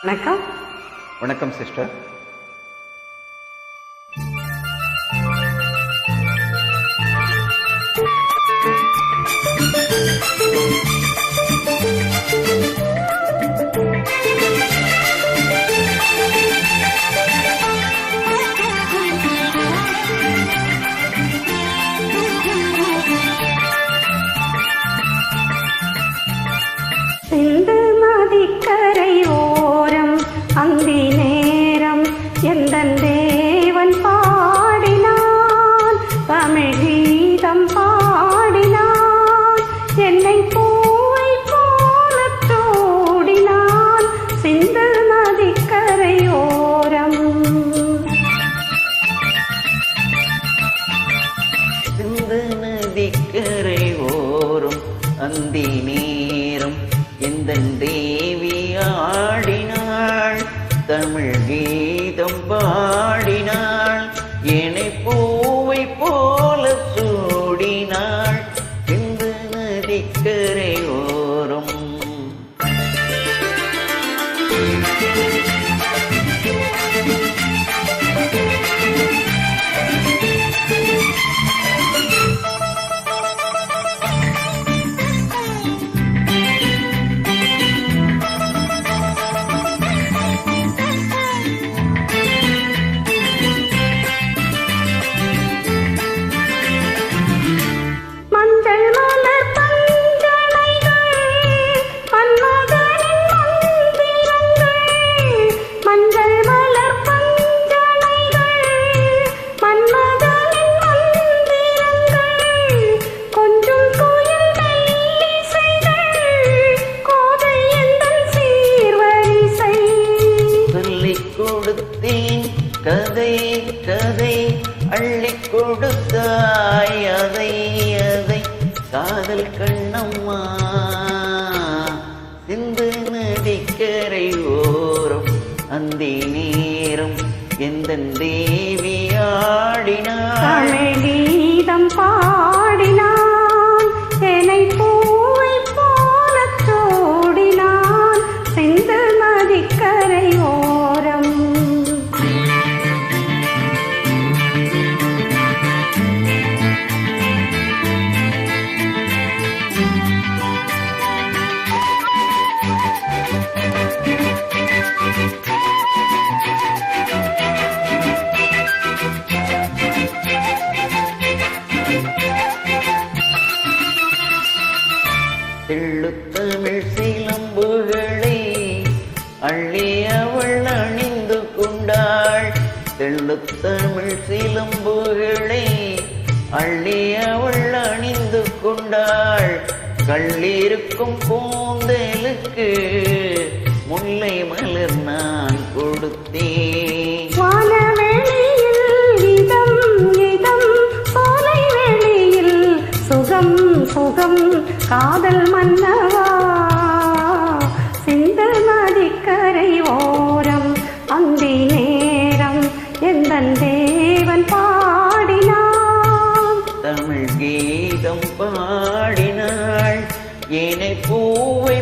வணக்கம். வணக்கம் சிஸ்டர். சிந்து நதிக்கரை ஓரம் அந்தி நேரம் எந்தன் தேவன் பாடினான், தமிழ் கீதம் பாடினான், என்னை பூவை போல தோடினான். சிந்து நதிக்கரை ஓரம். சிந்து நதிக்கரை ஓரம் அந்தி நேரம் எந்தன் தேவி ஆடினாள், தமிழ் கீதம் பாடினாள், என்னை பூவை போல சூடினாள். சிந்து நதிக்கரை ஓரம். கதை கதை அள்ளிக் கொடுத்தாய், அதை அதை காதல் கண்ணம்மா. சிந்து நதிக்கரை ஓரம் அந்தி நேரம் எந்தன் தேவி ஆடினாள், கீதம் பாடினான், என்னை பூவை போல தோடினான். சிந்து நதிக்கரை ஓரம். தெள்ளுத்தமிழ் சிலம்புகளை அள்ளி அவள் அணிந்து கொண்டாள், தெள்ளுத்தமிழ் சிலம்புகளை அள்ளி அவள் அணிந்து கொண்டாள். கள்ளிருக்கும் பூந்தலுக்கு முல்லை மலர் நான் கொடுத்தேன், சுகம் சுகம் காதல் மன்னவா. சிந்து நதிக்கரை ஓரம் அந்தி நேரம் எந்தன் தேவன் பாடினான், தமிழ் கீதம் பாடினாள், என்னை பூவை